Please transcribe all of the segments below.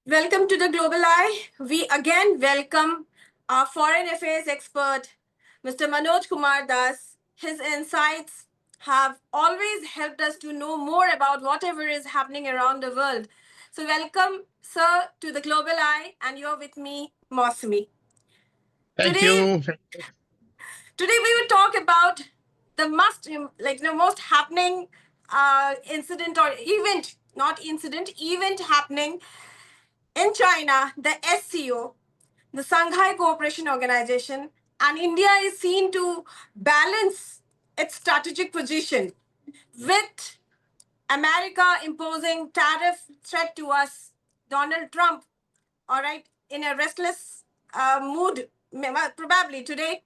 Welcome to the Globali. We again welcome our foreign affairs expert, Mr. Manoj Kumar Das. His insights have always helped us to know more about whatever is happening around the world. So, welcome, sir, to the Globali, and you're with me, Mosmi. Thank Today, you. today we will talk about the most happening incident or event, not incident, event happening in China, the SCO, the Shanghai Cooperation Organization, and India is seen to balance its strategic position with America imposing tariff threat to us, Donald Trump, all right, in a restless mood, probably today,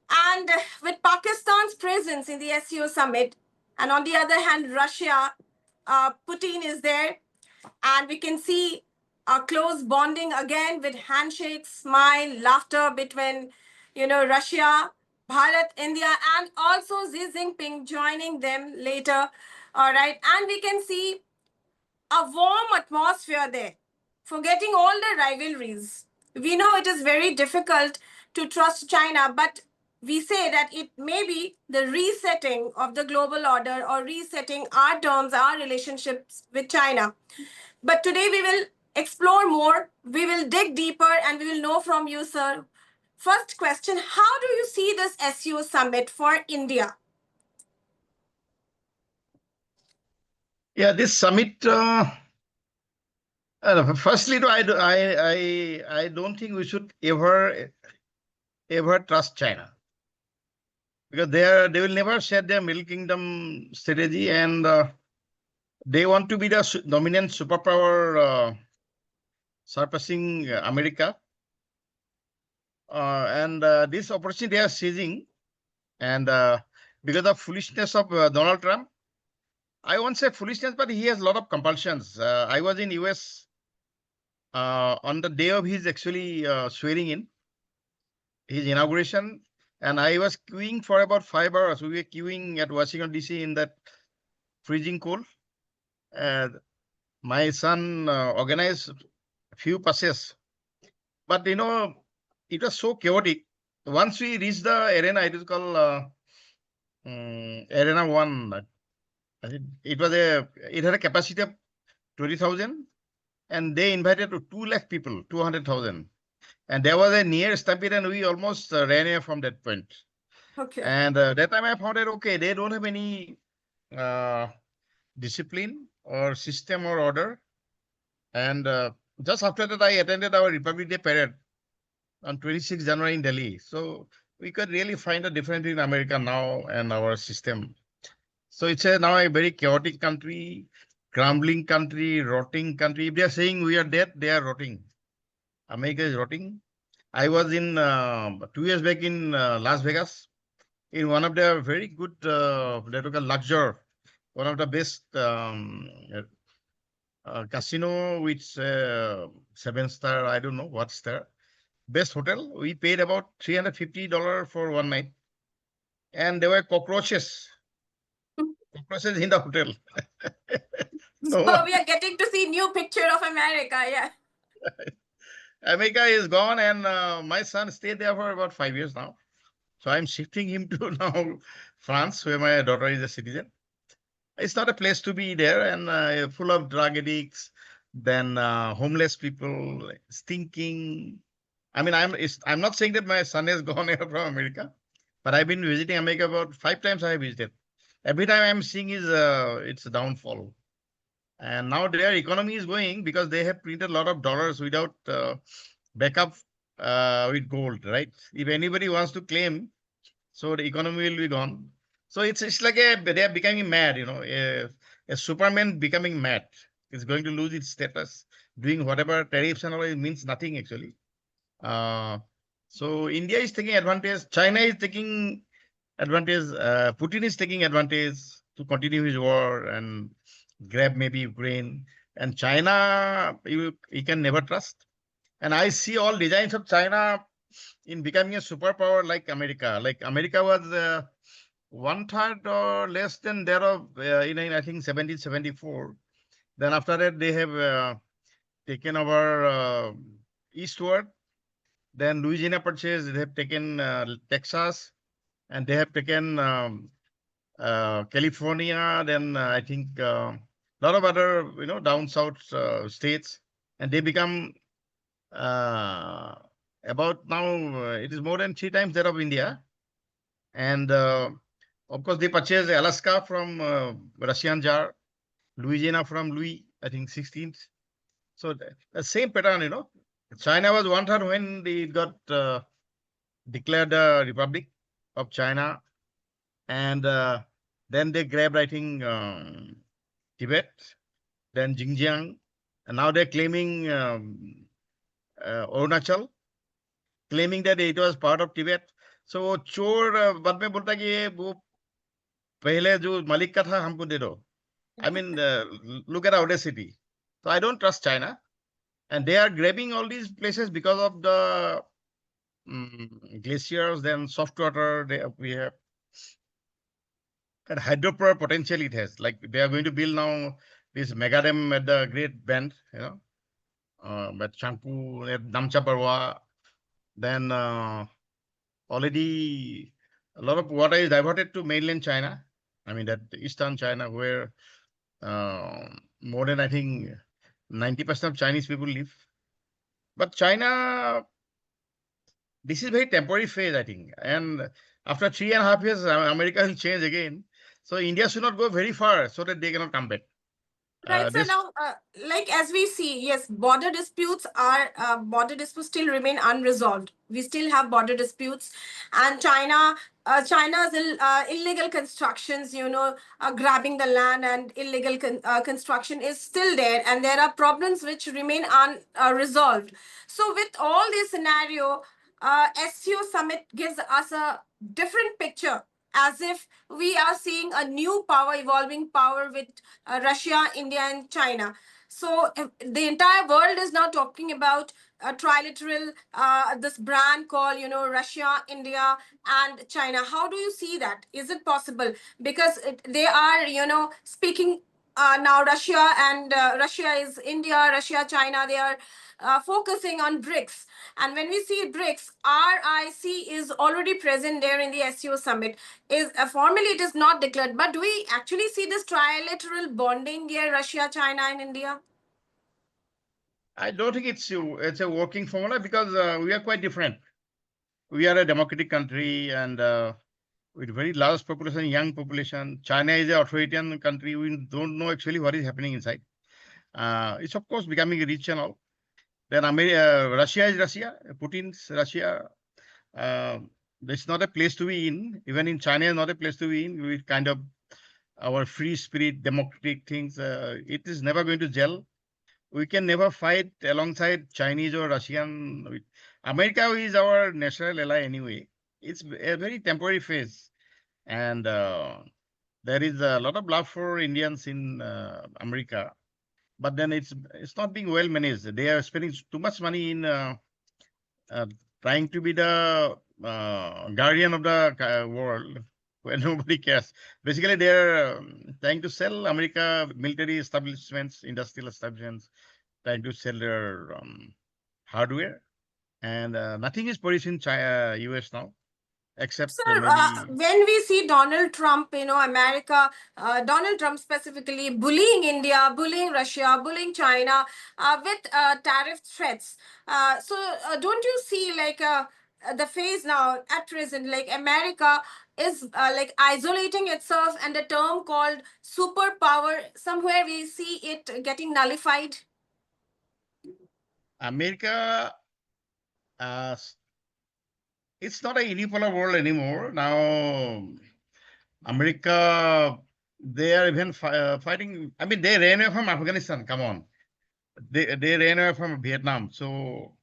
and with Pakistan's presence in the SCO summit, and on the other hand, Russia, Putin is there, and we can see a close bonding again with handshakes, smile, laughter between, Russia, Bharat, India, and also Xi Jinping joining them later. All right, and we can see a warm atmosphere there, forgetting all the rivalries. We know it is very difficult to trust China, but we say that it may be the resetting of the global order or resetting our terms, our relationships with China. But today we will explore more, we will dig deeper, and we will know from you, sir. First question: how do you see this SCO summit for India? Yeah, this summit. Firstly, I don't think we should ever trust China, because they will never share their Middle Kingdom strategy, and they want to be the dominant superpower, surpassing America. And this opportunity they are seizing, and because of foolishness of Donald Trump. I won't say foolishness, but he has a lot of compulsions. I was in US on the day of his actually swearing in, his inauguration, and I was queuing for about 5 hours. We were queuing at Washington DC in that freezing cold. My son organized a few passes, but it was so chaotic. Once we reached the arena, it is called Arena One. It had a capacity of 20,000, and they invited to 2 lakh people, 200,000. And there was a near stampede, and we almost ran away from that point. Okay. And that time I found it okay. They don't have any uh, discipline or system or order. And just after that, I attended our Republic Day parade on 26 January in Delhi. So we could really find a difference in America now and our system. So it's now a very chaotic country, crumbling country, rotting country. If they are saying we are dead, they are rotting. America is rotting. I was in 2 years back in Las Vegas in one of the very good luxury, one of the best casino with 7 star. I don't know what's there. Best hotel. We paid about $350 for one night, and there were cockroaches in the hotel. No So one. we are getting to see new picture of America. Yeah. America is gone, and my son stayed there for about 5 years now. So I'm shifting him to now France, where my daughter is a citizen. It's not a place to be there, and full of drug addicts, then homeless people, stinking. I mean, I'm not saying that my son has gone here from America, but I've been visiting America about 5 times. I have visited. Every time I'm seeing is its downfall. And now their economy is going because they have printed a lot of dollars without backup with gold, right? If anybody wants to claim, so the economy will be gone. So it's like they are becoming mad, a Superman becoming mad. It's going to lose its status. Doing whatever tariffs and all, it means nothing actually. Uh, so India is taking advantage. China is taking advantage. Putin is taking advantage to continue his war and grab maybe Ukraine. And China, you can never trust. And I see all designs of China in becoming a superpower like America. Like America was 1/3 or less than thereof in I think 1774. Then after that they taken over eastward. Then Louisiana Purchase, they have taken Texas, and they have taken California. Then I think a lot of other down south states, and they become about now it is more than 3 times that of India. And of course, they purchased Alaska from Russian Tsar, Louisiana from Louis, I think 16th. So the same pattern. China was wanted when they got declared a Republic of China, and then they grabbed, I think, Tibet, then Xinjiang, and now they're claiming Arunachal, claiming that it was part of Tibet. So चोर बाद में बोलता है कि ये वो पहले जो मलिक का था हमको दे दो. I mean, look at audacity. So I don't trust China, and they are grabbing all these places because of the glaciers, then soft water. We have and hydropower potential it has. Like they are going to build now this mega dam at the Great Bend, at Changpu, at Namcha Barwa. Then already a lot of water is diverted to mainland China. I mean, that eastern China, where more than I think 90% of Chinese people live. But China, this is very temporary phase, I think. And after 3.5 years, America will change again. So India should not go very far so that they cannot come back. Right. So This now, like as we see, yes, border disputes still remain unresolved. We still have border disputes, and China's illegal constructions, grabbing the land and illegal construction is still there, and there are problems which remain unresolved. So with all this scenario, SCO Summit gives us a different picture, as if we are seeing a new power, evolving power with Russia, India, and China. So the entire world is now talking about a trilateral, this brand called, Russia, India, and China. How do you see that? Is it possible? Because they are, speaking now Russia is India, Russia, China, they are focusing on BRICS. And when we see BRICS, RIC is already present there in the SCO summit. Is formally it is not declared, but do we actually see this trilateral bonding here, Russia, China, and India? I don't think it's a working formula because we are quite different. We are a democratic country and with very large population, young population. China is an authoritarian country. We don't know actually what is happening inside. It's of course becoming rich and all. Then Russia is Russia. Putin's Russia. It's not a place to be in. Even in China, is not a place to be in. We kind of our free spirit, democratic things. It is never going to gel. We can never fight alongside Chinese or Russian. America is our natural ally anyway. It's a very temporary phase. And there is a lot of love for Indians in America. But then it's not being well managed. They are spending too much money in trying to be the guardian of the world where nobody cares. Basically, they're trying to sell America military establishments, industrial establishments, trying to sell their hardware, and nothing is produced in China, US now, except Sir, maybe. when we see Donald Trump, America, Donald Trump specifically bullying India, bullying Russia, bullying China with tariff threats. Don't you see like the phase now at present, like America is like isolating itself, and the term called superpower, somewhere we see it getting nullified? America, it's not a unipolar world anymore. Now, America, they are even fighting. I mean, they ran away from Afghanistan. Come on. They ran away from Vietnam. So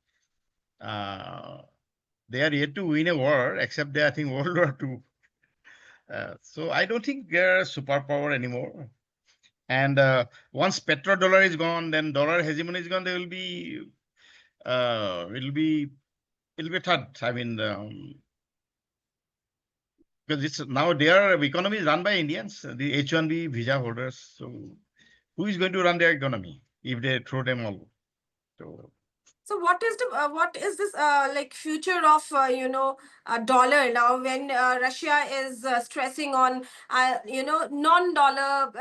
they are yet to win a war, except they, I think, World War II. So I don't think they're a superpower anymore. And once petrodollar is gone, then dollar hegemony is gone. They will be, it'll be third. I mean, because it's now their economy is run by Indians, the H-1B visa holders. So who is going to run their economy if they throw them all? So So what is this like future of dollar now when Russia is stressing on non-dollar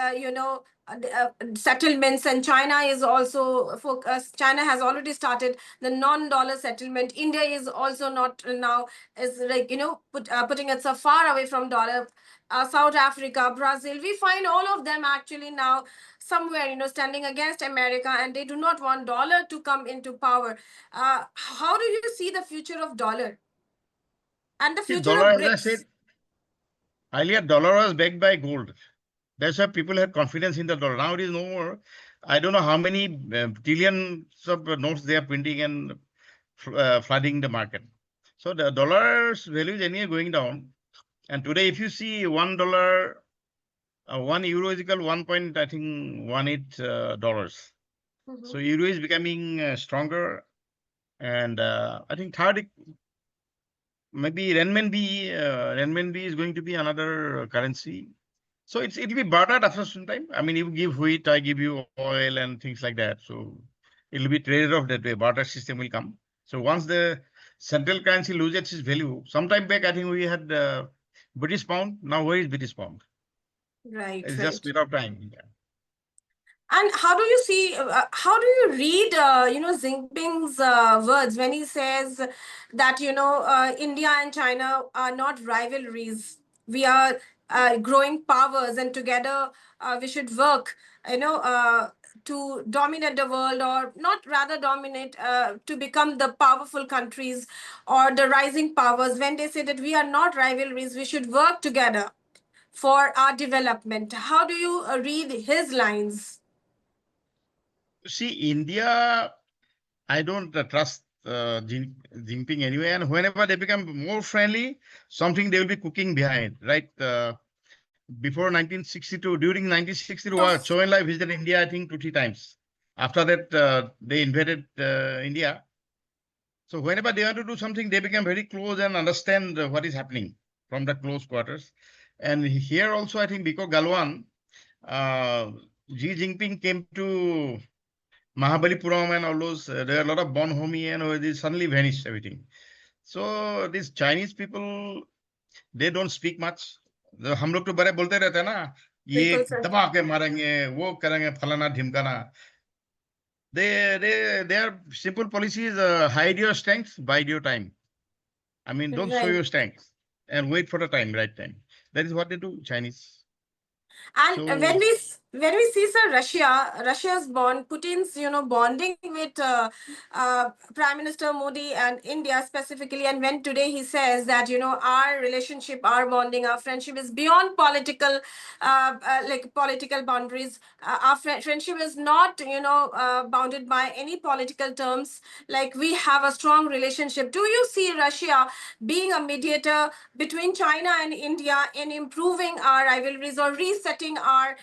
settlements, and China is also focus. China has already started the non-dollar settlement. India is also not now, is like putting itself far away from dollar. South Africa, Brazil, we find all of them actually now somewhere standing against America, and they do not want dollar to come into power. How do you see the future of dollar and the see, future dollar, of as I said BRICS? earlier, dollar was backed by gold. That's why people had confidence in the dollar. Now it is no more. I don't know how many trillions of notes they are printing and flooding the market. So the dollar's value is anyway going down. And today, if you see $1, 1 euro is equal 1 point, I think, 18 dollars. So Mhm. euro is becoming stronger. And I think third, maybe renminbi, renminbi is going to be another currency. So it'll be bartered after some time. I mean, you give wheat, I give you oil and things like that. So it'll be traded off that way. Barter system will come. So once the central currency loses its value, sometime back I think we had British pound. Now where is British pound? Right, It's just right. matter of time. Yeah. And how do you see, how do you read, Jinping's words when he says that, India and China are not rivalries? We are growing powers, and together we should work, to dominate the world, or not rather dominate, to become the powerful countries or the rising powers. When they say that we are not rivalries, we should work together for our development. How do you read his lines? See, India, I don't trust Jinping anyway. And whenever they become more friendly, something they will be cooking behind, right? Before 1962, during 1962, So Chou and Lai visited India, I think, 2, 3 times. After that, they invaded India. So whenever they want to do something, they become very close and understand what is happening from the close quarters. And here also, I think, because Galwan, uh, Xi Jinping came to Mahabalipuram and all those, there are a lot of Bonhomie and they suddenly vanished everything. So these Chinese people, they don't speak much. हम लोग तो बड़े बोलते रहते हैं ना, ये बिल्कुल सर. दबा के मारेंगे, वो करेंगे, फलाना ढिमकाना. Their simple policy is hide your strength, bide your time. I mean, don't show Right. your strength and wait for the time, right time. That is what they do, Chinese. And So when we see, sir, Russia's bond, Putin's bonding with Prime Minister Modi and India specifically, and when today he says that our relationship, our bonding, our friendship is beyond political, like political boundaries. Our friendship is not bounded by any political terms. Like, we have a strong relationship. Do you see Russia being a mediator between China and India in improving our rivalries or resetting our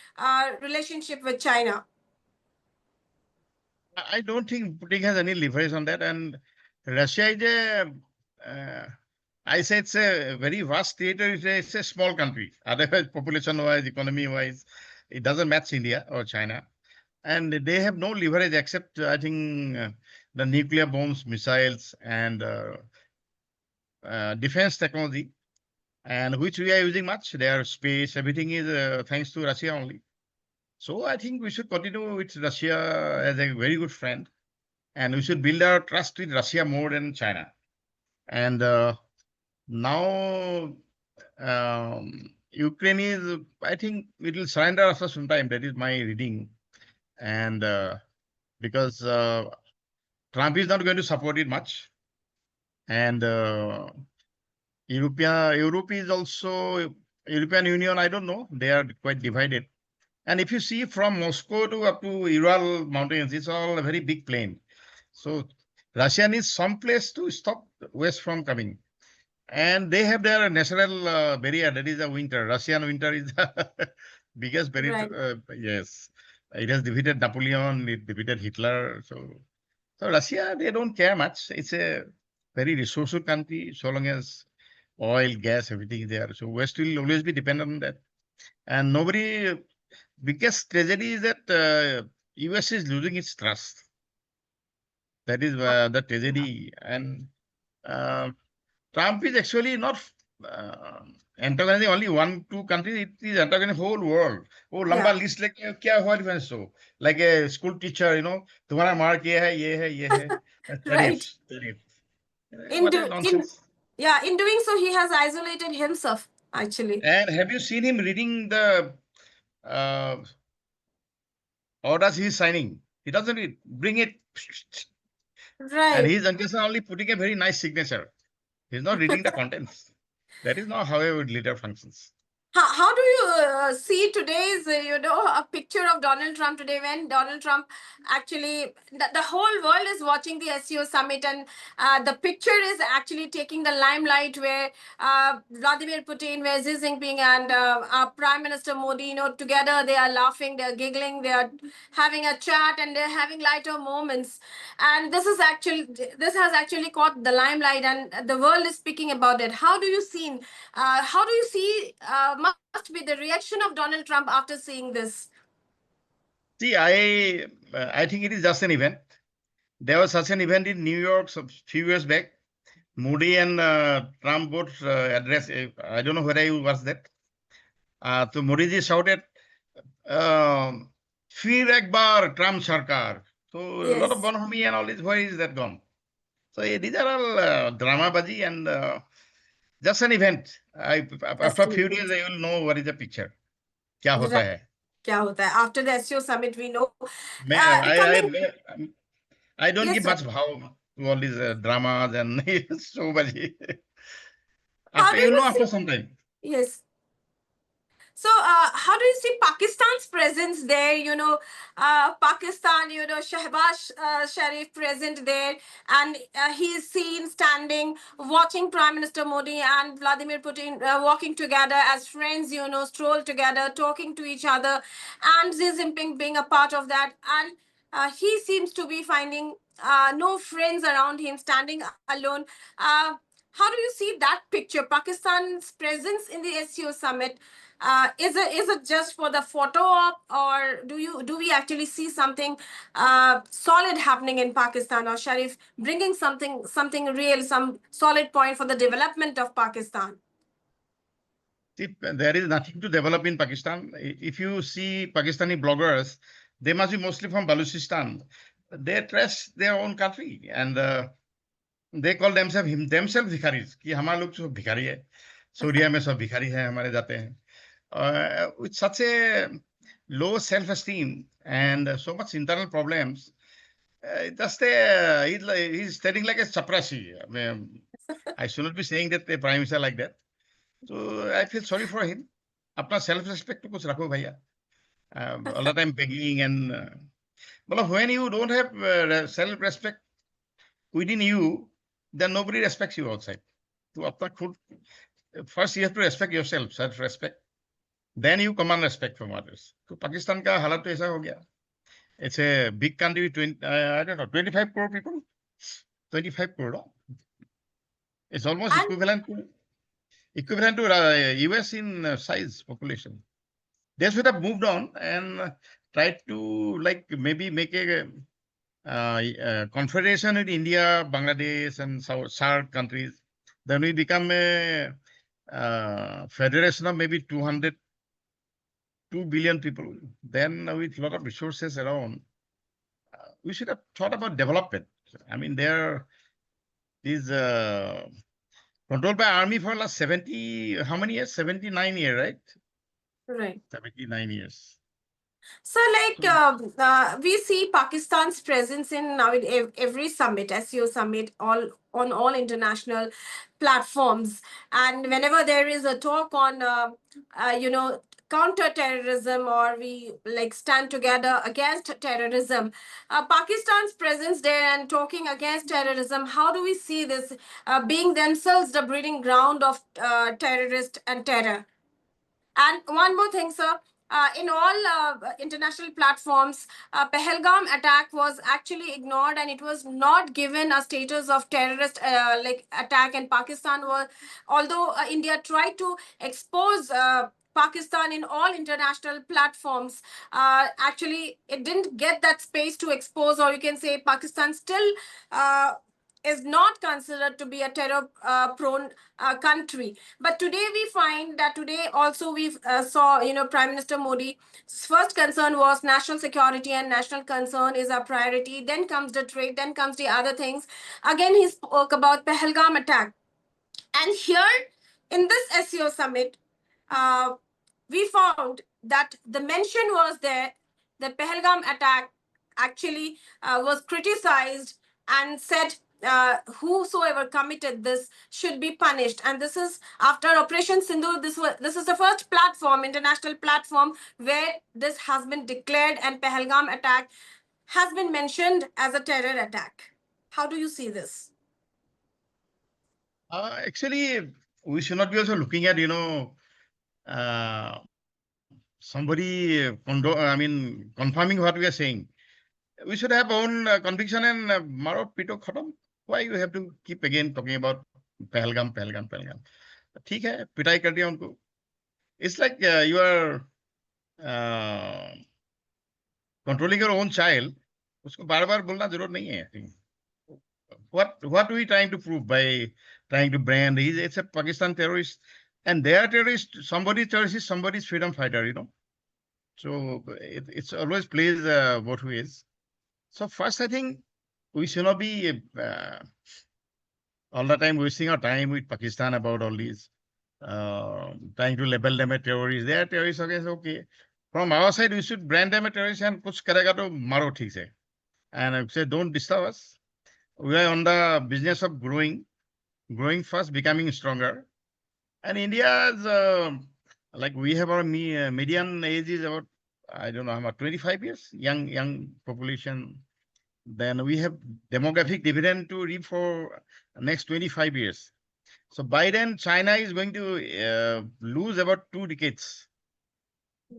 relationship with China? I don't think Putin has any leverage on that. And Russia is uh, I say it's a very vast theater. It's a small country. Otherwise, population-wise, economy-wise, it doesn't match India or China. And they have no leverage except, I think, the nuclear bombs, missiles, and defense technology, and which we are using much. Their space, everything is thanks to Russia only. So I think we should continue with Russia as a very good friend, and we should build our trust with Russia more than China. And now Ukraine is, I think, it will surrender after some time. That is my reading, and because Trump is not going to support it much, and Europe is also European Union. I don't know. They are quite divided. And if you see from Moscow to up to Ural Mountains, it's all a very big plain. So Russia needs some place to stop West from coming. And they have their natural barrier, that is the winter. Russian winter is the biggest barrier. Right. Yes, it has defeated Napoleon, it defeated Hitler. So Russia, they don't care much. It's a very resourceful country so long as oil, gas, everything is there. So West will always be dependent on that. And nobody, biggest tragedy is that US is losing its trust. That is the tragedy. And uh, Trump is actually not uh, antagonizing only one, two countries. It is antagonizing whole world. Oh, Yeah. लंबा list लेके क्या हुआ difference so like a school teacher, तुम्हारा mark ये है Right. tariffs. In What a do in nonsense. Yeah, in doing so, he has isolated himself actually. And have you seen him reading the uh, orders he is signing? He doesn't read. Bring it, and Right. he is only putting a very nice signature. He's not reading the contents. That is not how a leader functions. How do you see today's, a picture of Donald Trump today when Donald Trump actually, the whole world is watching the SCO summit, and the picture is actually taking the limelight where Vladimir Putin, where Xi Jinping and our Prime Minister Modi, together they are laughing, they're giggling, they are having a chat, and they're having lighter moments. And this has actually caught the limelight, and the world is speaking about it. How do you see must be the reaction of Donald Trump after seeing this? See, I think it is just an event. There was such an event in New York a few years back. Modi and Trump both address. I don't know whether you watched that. So Modi ji shouted, "Fir ek bar Trump Sarkar." So a lot of Yes. bonhomie and all this. Where is that gone? So these are all drama baji and just an event. Just After a an few days, event. I will know what is the picture. क्या होता Right. है? क्या होता है? After the SEO summit, we know. मैं Coming. I don't Yes, give sir. much bhav to all these dramas and so much. How After do you after see? some time. Yes. So, how do you see Pakistan's presence there? Pakistan, Shehbaz Sharif present there, and he is seen standing, watching Prime Minister Modi and Vladimir Putin walking together as friends, stroll together, talking to each other, and Xi Jinping being a part of that. And he seems to be finding no friends around him, standing alone. Uh, how do you see that picture? Pakistan's presence in the SCO summit, is it just for the photo op, or do we actually see something solid happening in Pakistan, or Sharif bringing something real, some solid point for the development of Pakistan? See, there is nothing to develop in Pakistan. If you see Pakistani bloggers, they must be mostly from Balochistan. They trash their own country and they call themselves भिखारीज कि हमारे लोग जो भिखारी है सूर्या में सब भिखारी है हमारे जाते हैं with such a low self-esteem and so much internal problems. He's standing like a chaprasi. I should not be saying that the prime minister like that. So I feel sorry for him. अपना self respect तो कुछ रखो भैया. All the time begging and मतलब when you don't have self respect within you, then nobody respects you outside. तो अपना खुद first you have to respect yourself, self respect. Then you command respect from others. तो पाकिस्तान का हालत तो ऐसा हो गया. It's a big country, I don't know, 25 crore people? 25 crore, no? It's almost And equivalent to US in size, population. They should have moved on and tried to like maybe make a confederation with India, Bangladesh, and South SAARC countries. Then we become a federation of maybe 2 billion people. Then with a lot of resources around, we should have thought about development. I mean, there is controlled by army for last 70, how many years? 79 years, right? right. 79 years. So, like, So, we see Pakistan's presence in now in every summit, SEO summit, all on all international platforms, and whenever there is a talk on, counter terrorism, or we like stand together against terrorism, Pakistan's presence there and talking against terrorism. How do we see this being themselves the breeding ground of terrorist and terror? And one more thing, sir. In all international platforms, Pahalgam attack was actually ignored, and it was not given a status of terrorist like attack. And Pakistan was, although India tried to expose Pakistan in all international platforms. Actually, it didn't get that space to expose, or you can say Pakistan still is not considered to be a terror prone country. But today we find that today also we saw, Prime Minister Modi's first concern was national security, and national concern is our priority. Then comes the trade, then comes the other things. Again, he spoke about Pahalgam attack. And here in this SCO summit, uh, we found that the mention was there that Pahalgam attack actually was criticized and said whosoever committed this should be punished. And this is after Operation Sindoor. This is the first platform, international platform, where this has been declared, and Pahalgam attack has been mentioned as a terror attack. How do you see this? Actually, we should not be also looking at, uh, somebody, confirming what we are saying. We should have own conviction and Maro Pito Khatam. Why you have to keep again talking about Pahalgam, Pahalgam, Pahalgam? ठीक है, पिटाई कर दिया उनको. It's like you are controlling your own child. उसको बार-बार बोलना जरूरत नहीं है. I think. What are we trying to prove by trying to brand? It's a Pakistan terrorist, and their terrorist, somebody's terrorist is somebody's freedom fighter, So it's always plays both ways. So first, I think we should not be all the time wasting our time with Pakistan about all these, trying to label them as terrorists. They are terrorists, okay. From our side, we should brand them as terrorists and kuch karega to maro theek se. And I would say, don't disturb us. We are on the business of growing fast, becoming stronger. And India's, like we have our median age is about, I don't know, about 25 years, young population. Then we have demographic dividend to reap for next 25 years. So by then, China is going to lose about 2 decades.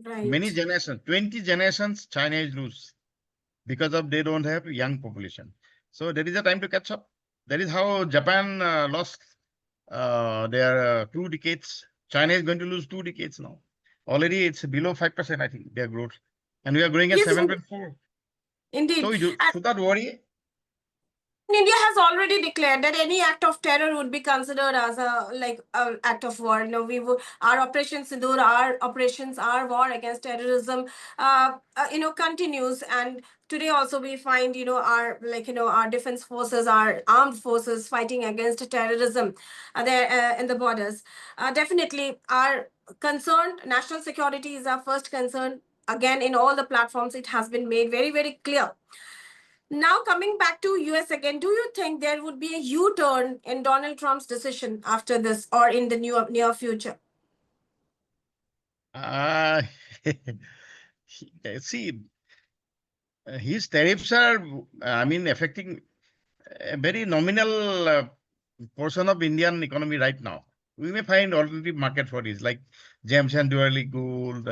Right. Many generations, 20 generations, China is lose because of they don't have young population. So there is a time to catch up. That is how Japan lost their 2 decades. China is going to lose 2 decades now. Already it's below 5%, I think, their growth. And we are growing at 7.4. Indeed. So we should not worry. India has already declared that any act of terror would be considered as a act of war. Our Operation Sindoor, our operations, our war against terrorism, continues. And today also we find, our defense forces, our armed forces fighting against terrorism there in the borders. Definitely, our concern, national security is our first concern. Again, in all the platforms, it has been made very, very clear. Now, coming back to US again, do you think there would be a U-turn in Donald Trump's decision after this, or in the near future? See, his tariffs are, affecting a very nominal portion of Indian economy right now. We may find alternative market for this, like gems and jewelry, gold,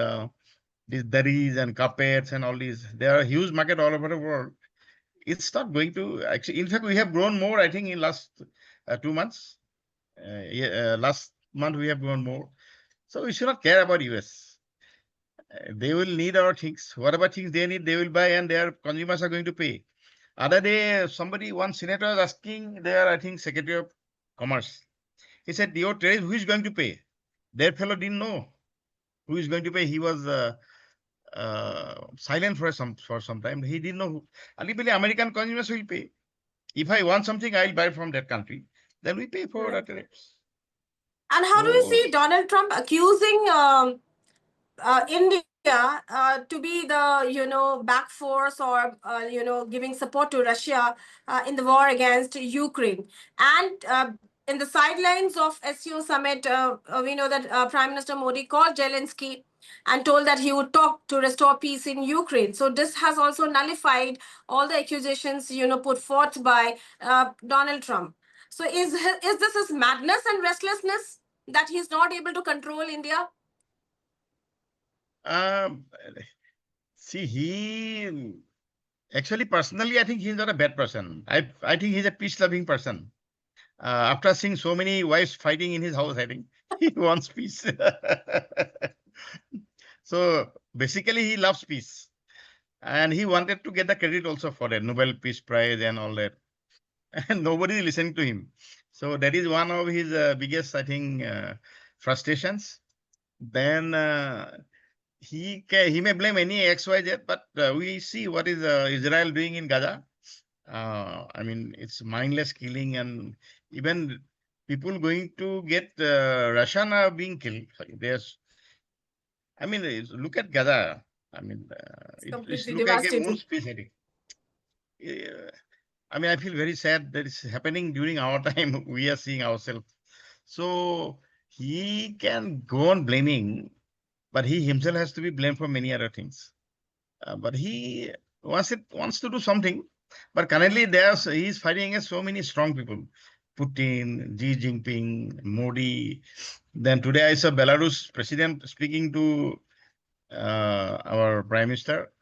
these daris and carpets and all these. There are huge market all over the world. It's not going to actually. In fact, we have grown more. I think in last 2 months. Last month we have grown more. So we should not care about US. They will need our things. Whatever things they need, they will buy, and their consumers are going to pay. Other day, one senator was asking their, I think, Secretary of Commerce. He said, "Your tariff, who is going to pay?" Their fellow didn't know who is going to pay. He was silent for some time. He didn't know who. Ultimately, American consumers will pay. If I want something, I'll buy from that country. Then we pay for that tariffs. And how do you see Donald Trump accusing India to be the back force, or giving support to Russia in the war against Ukraine? And in the sidelines of SCO Summit, we know that Prime Minister Modi called Zelensky and told that he would talk to restore peace in Ukraine. So this has also nullified all the accusations put forth by Donald Trump. So is this his madness and restlessness that he's not able to control India? See, he actually, personally, I think he's not a bad person. I think he's a peace-loving person. After seeing so many wives fighting in his house, I think he wants peace. So basically, he loves peace. And he wanted to get the credit also for the Nobel Peace Prize and all that. And nobody is listening to him. So that is one of his biggest, I think, frustrations. Then he may blame any XYZ, but we see what is Israel doing in Gaza. I mean, it's mindless killing, and even people going to get Russian are being killed. There's, I mean, look at Gaza. I mean, It's it's completely look like a moon devastating. space, I think. I mean, I feel very sad that it's happening during our time. We are seeing ourselves. So he can go on blaming, but he himself has to be blamed for many other things. But he wants to do something. But currently, he's fighting against so many strong people: Putin, Xi Jinping, Modi. Then today I saw Belarus president speaking to our prime minister.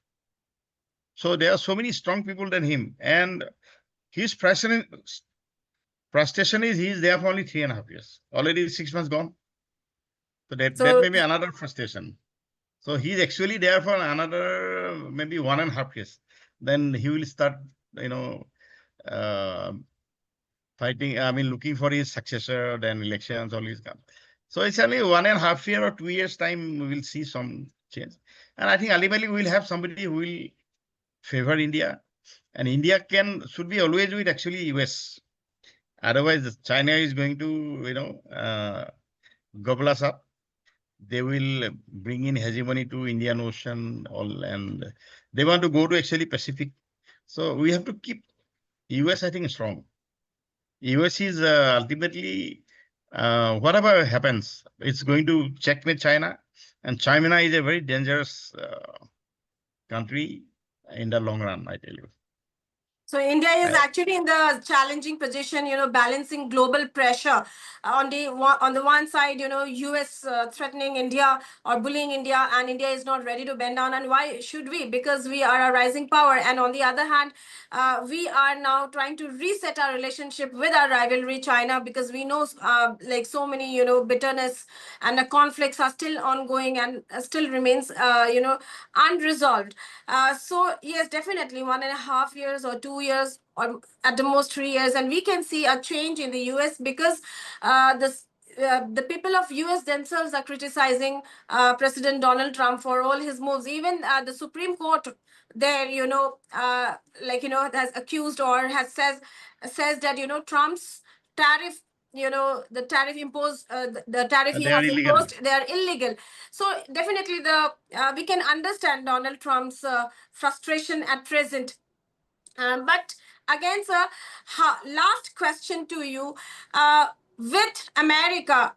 So there are so many strong people than him, and his frustration is he's there for only 3.5 years. Already 6 months gone. So that So may be another frustration. So he's actually there for another maybe 1.5 years. Then he will start, you know, uh, fighting. I mean, looking for his successor. Then elections, all these come. So it's only 1.5 year or 2 years time we will see some change. And I think ultimately we will have somebody who will favor India, and India should be always with actually US. Otherwise, China is going to, gobble us up. They will bring in hegemony to Indian Ocean, all, and they want to go to actually Pacific. So we have to keep US, I think, strong. US is ultimately, whatever happens, it's going to checkmate China, and China is a very dangerous country in the long run, I tell you. So India is Uh, actually in the challenging position, balancing global pressure. On the one side, US threatening India or bullying India, and India is not ready to bend down. And why should we? Because we are a rising power. And on the other hand, we are now trying to reset our relationship with our rivalry, China, because we know, like so many, bitterness and the conflicts are still ongoing and still remains, unresolved. So yes, definitely 1.5 years or 2 years or at the most 3 years, and we can see a change in the US because the people of US themselves are criticizing President Donald Trump for all his moves. Even the Supreme Court there, has accused or says that Trump's tariff, the tariff imposed, the tariff he they are has illegal. imposed, they are illegal. So definitely the we can understand Donald Trump's frustration at present. But again, sir, last question to you. With America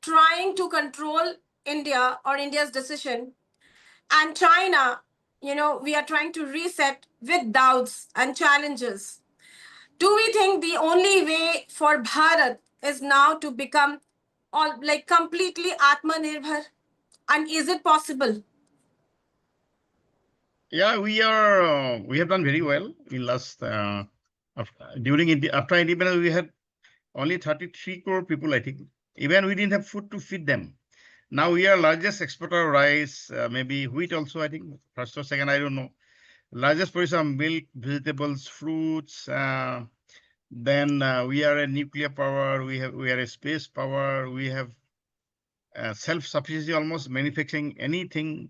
trying to control India or India's decision, and China, we are trying to reset with doubts and challenges. Do we think the only way for Bharat is now to become all like completely Atma Nirbhar? And is it possible? Yeah, we have done very well in last after independence. We had only 33 crore people, I think. Even we didn't have food to feed them. Now we are largest exporter of rice, maybe wheat also, I think, first or second, I don't know. Largest producer of milk, vegetables, fruits. Then we are a nuclear power. We are a space power. We have self-sufficiency, almost manufacturing anything.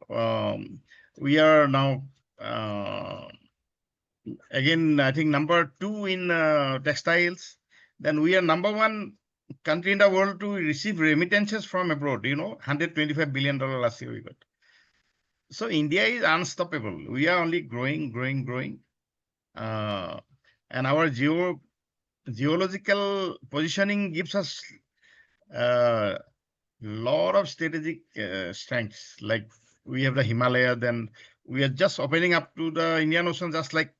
Um, we are now again, I think number 2 in textiles. Then we are number 1 country in the world to receive remittances from abroad. $125 billion last year we got. So India is unstoppable. We are only growing, growing, growing. And our geological positioning gives us lot of strategic strengths. Like we have the Himalaya, then we are just opening up to the Indian Ocean, just like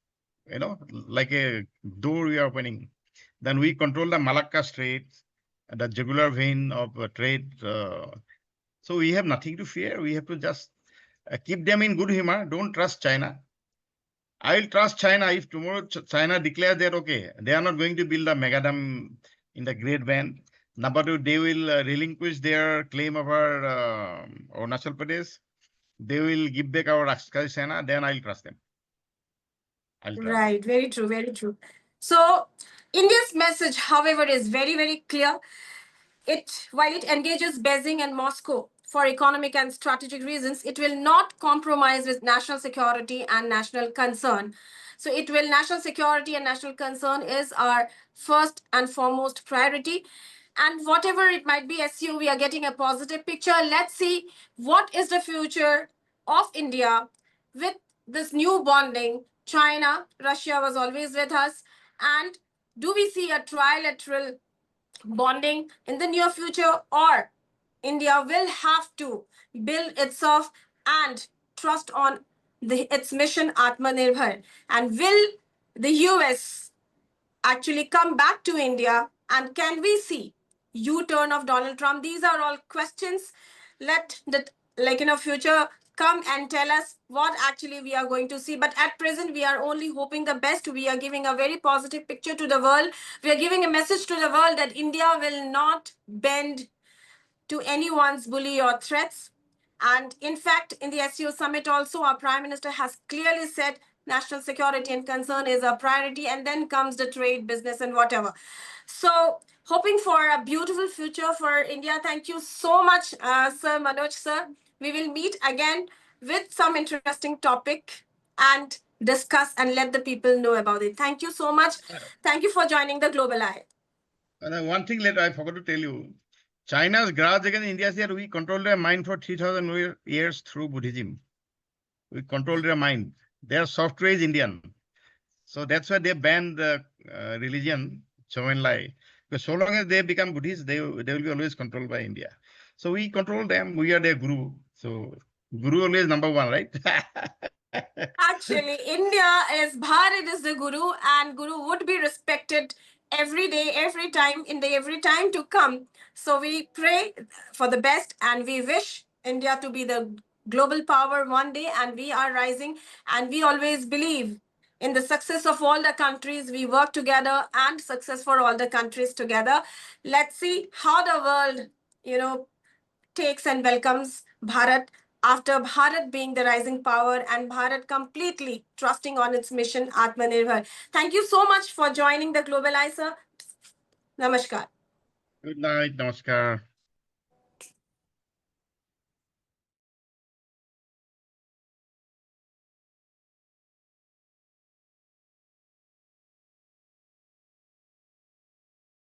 like a door we are opening. Then we control the Malacca Strait, the jugular vein of trade. So we have nothing to fear. We have to just keep them in good humor. Don't trust China. I will trust China if tomorrow China declares that, okay, they are not going to build a mega dam in the Great Bend. Number two, they will relinquish their claim over Arunachal Pradesh. They will give back our Raksha Sena, then I'll trust them. I'll trust them. Right, very true, very true. So, India's message, however, is very, very clear. While it engages Beijing and Moscow for economic and strategic reasons, it will not compromise with national security and national concern. So national security and national concern is our first and foremost priority. And whatever it might be, SCO, we are getting a positive picture. Let's see what is the future of India with this new bonding. China, Russia was always with us. And do we see a trilateral bonding in the near future, or India will have to build itself and trust on its mission Atma Nirbhar? And will the US actually come back to India? And can we see U-turn of Donald Trump? These are all questions. Let the future come and tell us what actually we are going to see. But at present, we are only hoping the best. We are giving a very positive picture to the world. We are giving a message to the world that India will not bend to anyone's bully or threats. And in fact, in the SCO Summit also, our Prime Minister has clearly said national security and concern is a priority, and then comes the trade, business, and whatever. So, hoping for a beautiful future for India. Thank you so much, Sir Manoj, sir. We will meet again with some interesting topic and discuss and let the people know about it. Thank you so much. Thank you for joining the Globali. And one thing later I forgot to tell you. China's grudge against India is that we controlled their mind for 3,000 years through Buddhism. We controlled their mind. Their software is Indian. So that's why they banned the religion, Chow and Lai. Because so long as they become Buddhists, they will be always controlled by India. So we control them. We are their guru. So guru always number one, right? Actually, India is Bharat is the guru, and guru would be respected every day, every time, in the every time to come. So we pray for the best, and we wish India to be the global power one day, and we are rising, and we always believe in the success of all the countries. We work together, and success for all the countries together. Let's see how the world, takes and welcomes Bharat after Bharat being the rising power and Bharat completely trusting on its mission Atma Nirbhar. Thank you so much for joining the Globalizer. Namaskar. Good night. Namaskar.